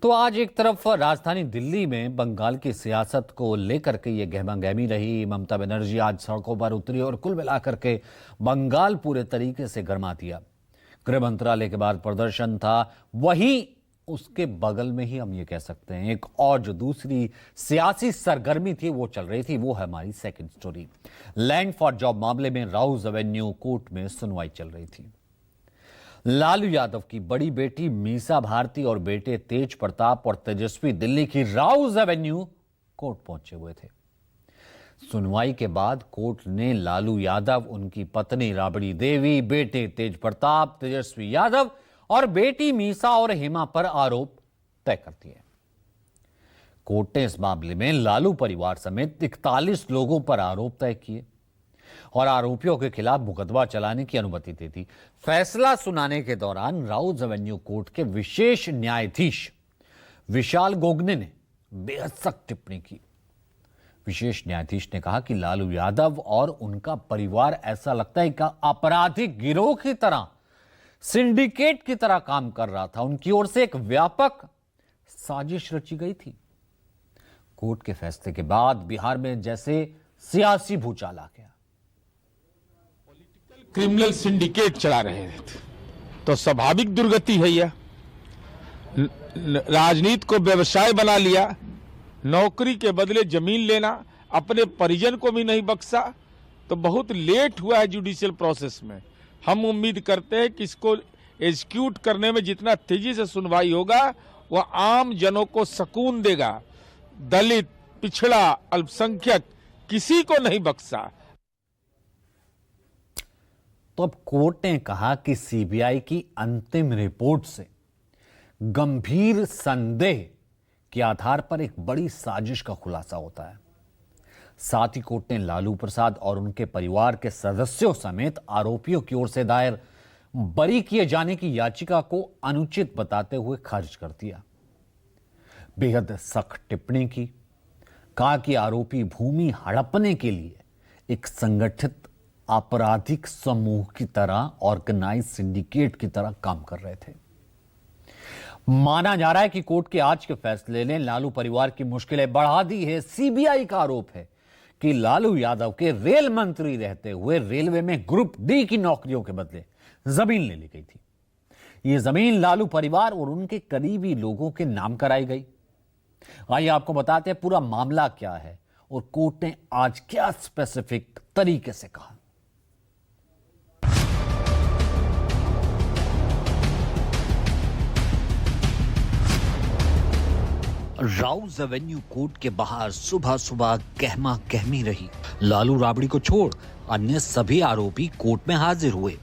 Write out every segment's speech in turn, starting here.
तो आज एक तरफ राजधानी दिल्ली में बंगाल की सियासत को लेकर के ये गहमागहमी रही। ममता बनर्जी आज सड़कों पर उतरी और कुल मिलाकर के बंगाल पूरे तरीके से गरमा दिया। गृह मंत्रालय के बाद प्रदर्शन था, वहीं उसके बगल में ही हम ये कह सकते हैं एक और जो दूसरी सियासी सरगर्मी थी वो चल रही थी। वो है हमारी second story. Land for job मामले में राउज एवेन्यू कोर्ट में सुनवाई चल रही थी। लालू यादव की बड़ी बेटी मीसा भारती और बेटे तेज प्रताप और तेजस्वी दिल्ली की राउज एवेन्यू कोर्ट पहुंचे हुए थे। सुनवाई के बाद कोर्ट ने लालू यादव, उनकी पत्नी राबड़ी देवी, बेटे तेज प्रताप, तेजस्वी यादव और बेटी मीसा और हेमा पर आरोप तय कर दिए। कोर्ट ने इस मामले में लालू परिवार समेत 41 लोगों पर आरोप तय किए और आरोपियों के खिलाफ मुकदमा चलाने की अनुमति दे दी। फैसला सुनाने के दौरान राउज एवेन्यू कोर्ट के विशेष न्यायाधीश विशाल गोगने ने बेहद सख्त टिप्पणी की। विशेष न्यायाधीश ने कहा कि लालू यादव और उनका परिवार ऐसा लगता है कि आपराधिक गिरोह की तरह, सिंडिकेट की तरह काम कर रहा था। उनकी ओर से एक व्यापक साजिश रची गई थी। कोर्ट के फैसले के बाद बिहार में जैसे सियासी भूचाल आ गया। क्रिमिनल सिंडिकेट चला रहे थे तो स्वाभाविक दुर्गति है यह। राजनीति को व्यवसाय बना लिया, नौकरी के बदले जमीन लेना, अपने परिजन को भी नहीं बख्शा। तो बहुत लेट हुआ है जुडिशियल प्रोसेस में। हम उम्मीद करते हैं कि इसको एग्जीक्यूट करने में जितना तेजी से सुनवाई होगा वह आम जनों को सुकून देगा। दलित, पिछड़ा, अल्पसंख्यक किसी को नहीं बख्शा। तो अब कोर्ट ने कहा कि सीबीआई की अंतिम रिपोर्ट से गंभीर संदेह के आधार पर एक बड़ी साजिश का खुलासा होता है। साथ ही कोर्ट ने लालू प्रसाद और उनके परिवार के सदस्यों समेत आरोपियों की ओर से दायर बरी किए जाने की याचिका को अनुचित बताते हुए खारिज कर दिया। बेहद सख्त टिप्पणी की। कहा कि आरोपी भूमि हड़पने के लिए एक संगठित आपराधिक समूह की तरह, ऑर्गेनाइज सिंडिकेट की तरह काम कर रहे थे। माना जा रहा है कि कोर्ट के आज के फैसले ने लालू परिवार की मुश्किलें बढ़ा दी है। सीबीआई का आरोप है कि लालू यादव के रेल मंत्री रहते हुए रेलवे में ग्रुप डी की नौकरियों के बदले जमीन ले ली गई थी। यह जमीन लालू परिवार और उनके करीबी लोगों के नाम कराई गई। आइए आपको बताते हैं पूरा मामला क्या है और कोर्ट ने आज क्या स्पेसिफिक तरीके से कहा। राउज एवेन्यू कोर्ट के बाहर सुबह सुबह गहमा गहमी रही। लालू राबड़ी को छोड़ अन्य सभी आरोपी कोर्ट में हाजिर हुए।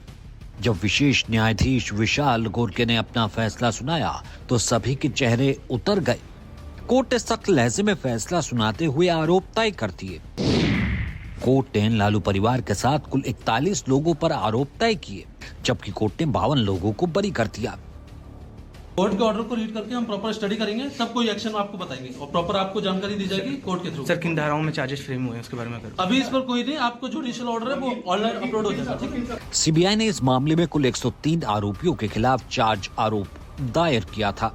जब विशेष न्यायाधीश विशाल गोरके ने अपना फैसला सुनाया तो सभी के चेहरे उतर गए। कोर्ट ने सख्त लहजे में फैसला सुनाते हुए आरोप तय कर दिए। कोर्ट ने लालू परिवार के साथ कुल 41 लोगों पर आरोप तय किए, जबकि कोर्ट ने 52 लोगों को बरी कर दिया। कोर्ट के ऑर्डर को रीड करके हम प्रॉपर स्टडी करेंगे, तब कोई एक्शन आपको बताएंगे और प्रॉपर आपको जानकारी दी जाएगी कोर्ट के थ्रू। सर, किन धाराओं में चार्जेस फ्रेम हुए हैं उसके बारे में करें। अभी इस पर कोई नहीं, आपको जुडिशियल ऑर्डर है वो ऑनलाइन अपलोड हो जाएगा। ठीक है। सीबीआई ने इस मामले में कुल 103 आरोपियों के खिलाफ चार्ज आरोप दायर किया था।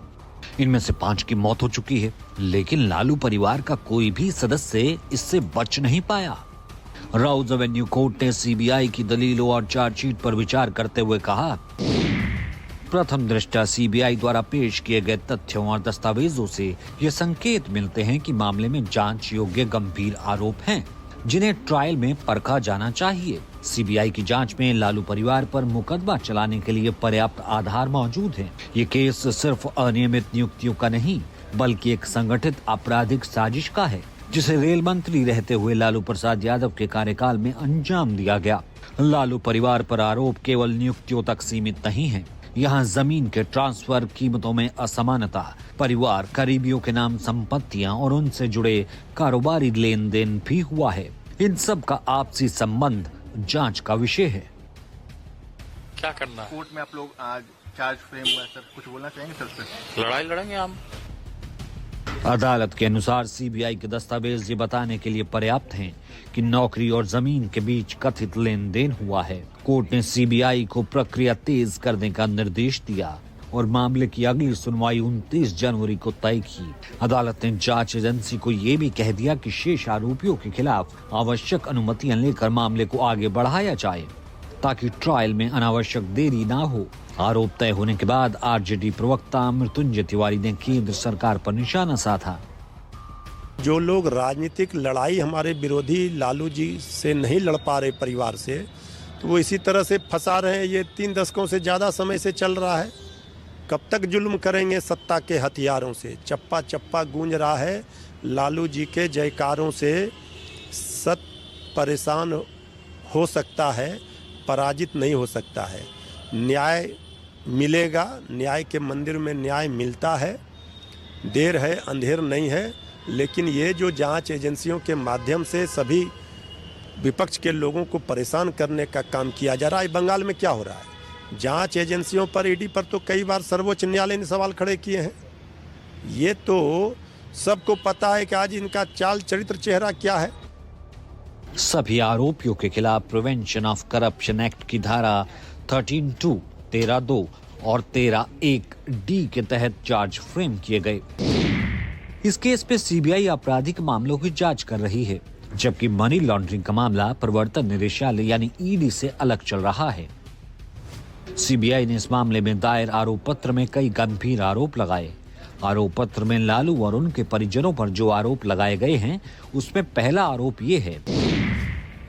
इनमें से 5 की मौत हो चुकी है, लेकिन लालू परिवार का कोई भी सदस्य इससे बच नहीं पाया। राउज एवेन्यू कोर्ट ने सीबीआई की दलीलों और चार्जशीट पर विचार करते हुए कहा, प्रथम दृष्टया सीबीआई द्वारा पेश किए गए तथ्यों और दस्तावेजों से ये संकेत मिलते हैं कि मामले में जांच योग्य गंभीर आरोप हैं, जिन्हें ट्रायल में परखा जाना चाहिए। सीबीआई की जांच में लालू परिवार पर मुकदमा चलाने के लिए पर्याप्त आधार मौजूद हैं। ये केस सिर्फ अनियमित नियुक्तियों का नहीं, बल्कि एक संगठित आपराधिक साजिश का है, जिसे रेल मंत्री रहते हुए लालू प्रसाद यादव के कार्यकाल में अंजाम दिया गया। लालू परिवार पर आरोप केवल नियुक्तियों तक सीमित नहीं है। यहाँ जमीन के ट्रांसफर, कीमतों में असमानता, परिवार करीबियों के नाम संपत्तियां और उनसे जुड़े कारोबारी लेन देन भी हुआ है। इन सब का आपसी संबंध जांच का विषय है। क्या करना है? कोर्ट में आप लोग आज चार्ज फ्रेम हुआ सर, कुछ बोलना चाहेंगे सर पे? लड़ाई लड़ेंगे हम। अदालत के अनुसार सीबीआई के दस्तावेज ये बताने के लिए पर्याप्त हैं कि नौकरी और जमीन के बीच कथित लेन देन हुआ है। कोर्ट ने सीबीआई को प्रक्रिया तेज करने का निर्देश दिया और मामले की अगली सुनवाई 29 जनवरी को तय की। अदालत ने जांच एजेंसी को ये भी कह दिया कि शेष आरोपियों के खिलाफ आवश्यक अनुमतियां लेकर मामले को आगे बढ़ाया जाए ताकि ट्रायल में अनावश्यक देरी ना हो। आरोप तय होने के बाद आरजेडी प्रवक्ता मृत्युंजय तिवारी ने केंद्र सरकार पर निशाना साधा। जो लोग राजनीतिक लड़ाई हमारे विरोधी लालू जी से नहीं लड़ पा रहे परिवार से, तो वो इसी तरह से फंसा रहे हैं। ये 3 दशकों से ज़्यादा समय से चल रहा है। कब तक जुल्म करेंगे सत्ता के हथियारों से? चप्पा चप्पा गूंज रहा है लालू जी के जयकारों से। सत परेशान हो सकता है, पराजित नहीं हो सकता है। न्याय मिलेगा, न्याय के मंदिर में न्याय मिलता है। देर है अंधेर नहीं है। लेकिन ये जो जांच एजेंसियों के माध्यम से सभी विपक्ष के लोगों को परेशान करने का काम किया जा रहा है। बंगाल में क्या हो रहा है? जांच एजेंसियों पर, ईडी पर तो कई बार सर्वोच्च न्यायालय ने सवाल खड़े किए हैं। ये तो सबको पता है कि आज इनका चाल चरित्र चेहरा क्या है। सभी आरोपियों के खिलाफ प्रिवेंशन ऑफ करप्शन एक्ट की धारा 13(2), 13(2) और 13(1)(d) के तहत चार्ज फ्रेम किए गए। इस केस पे सीबीआई आपराधिक मामलों की जांच कर रही है, जबकि मनी लॉन्ड्रिंग का मामला प्रवर्तन निदेशालय यानी ईडी से अलग चल रहा है। सीबीआई ने इस मामले में दायर आरोप पत्र में कई गंभीर आरोप लगाए। आरोप पत्र में लालू और उनके परिजनों पर जो आरोप लगाए गए हैं, उसमें पहला आरोप ये है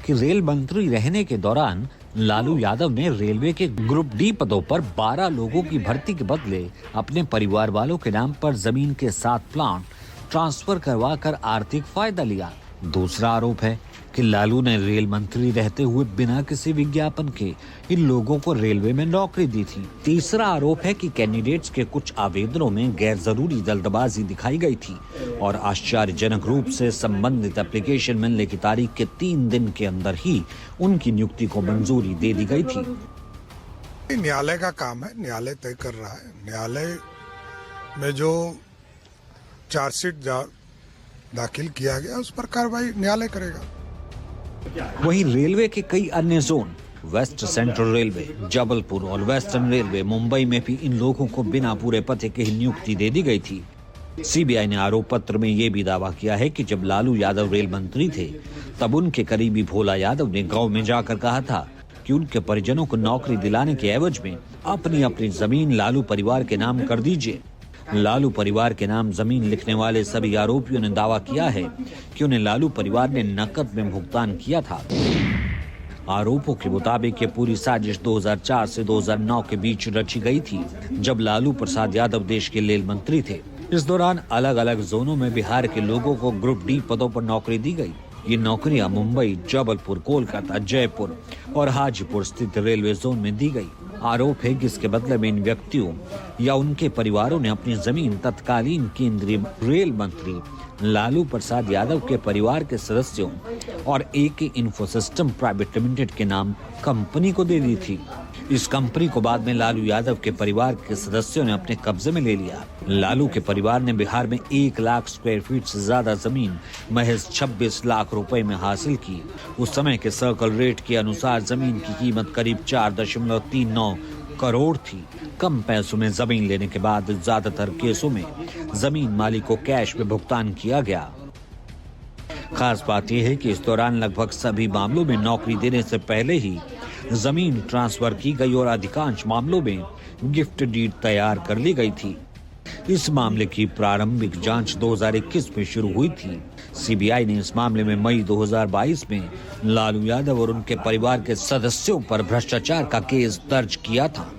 कि रेल मंत्री रहने के दौरान लालू यादव ने रेलवे के ग्रुप डी पदों पर 12 लोगों की भर्ती के बदले अपने परिवार वालों के नाम पर जमीन के 7 प्लाट ट्रांसफर करवाकर आर्थिक फायदा लिया। दूसरा आरोप है कि लालू ने रेल मंत्री रहते हुए बिना किसी विज्ञापन के इन लोगों को रेलवे में नौकरी दी थी। तीसरा आरोप है कि कैंडिडेट्स के कुछ आवेदनों में गैर जरूरी जल्दबाजी दिखाई गई थी और आश्चर्यजनक रूप से संबंधित एप्लीकेशन मिलने की तारीख के 3 दिन के अंदर ही उनकी नियुक्ति को मंजूरी दे दी गई थी। न्यायालय का काम है, न्यायालय तय कर रहा है। न्यायालय में जो चार्जशीट दाखिल किया गया उस पर कार्रवाई न्यायालय करेगा। वहीं रेलवे के कई अन्य zone, west central railway, Jabalpur और वेस्टर्न रेलवे मुंबई में भी इन लोगों को बिना पूरे पते के ही नियुक्ति दे दी गई थी। सीबीआई ने आरोप पत्र में ये भी दावा किया है कि जब लालू यादव रेल मंत्री थे, तब उनके करीबी भोला यादव ने गांव में जाकर कहा था कि उनके परिजनों को नौकरी दिलाने के एवज में अपनी अपनी जमीन लालू परिवार के नाम कर दीजिए। लालू परिवार के नाम जमीन लिखने वाले सभी आरोपियों ने दावा किया है कि उन्हें लालू परिवार ने नकद में भुगतान किया था। आरोपों के मुताबिक ये पूरी साजिश 2004 से 2009 के बीच रची गई थी, जब लालू प्रसाद यादव देश के रेल मंत्री थे। इस दौरान अलग अलग जोनों में बिहार के लोगों को ग्रुप डी पदों पर नौकरी दी गई। ये नौकरियां मुंबई, जबलपुर, कोलकाता, जयपुर और हाजीपुर स्थित रेलवे जोन में दी गई। आरोप है कि इसके बदले में इन व्यक्तियों या उनके परिवारों ने अपनी जमीन तत्कालीन केंद्रीय रेल मंत्री लालू प्रसाद यादव के परिवार के सदस्यों और एके इन्फोसिस्टम प्राइवेट लिमिटेड के नाम कंपनी को दे दी थी। इस कंपनी को बाद में लालू यादव के परिवार के सदस्यों ने अपने कब्जे में ले लिया। लालू के परिवार ने बिहार में 1 लाख स्क्वायर फीट से ज्यादा जमीन महज 26 लाख रुपए में हासिल की। उस समय के सर्कल रेट के अनुसार जमीन की कीमत करीब 4.39 करोड़ थी। कम पैसों में जमीन लेने के बाद ज्यादातर केसों में जमीन मालिक को कैश में भुगतान किया गया। खास बात यह है कि इस दौरान लगभग सभी मामलों में नौकरी देने से पहले ही जमीन ट्रांसफर की गई और अधिकांश मामलों में गिफ्ट डीड तैयार कर ली गई थी। इस मामले की प्रारंभिक जांच 2021 में शुरू हुई थी। सीबीआई ने इस मामले में मई 2022 में लालू यादव और उनके परिवार के सदस्यों पर भ्रष्टाचार का केस दर्ज किया था।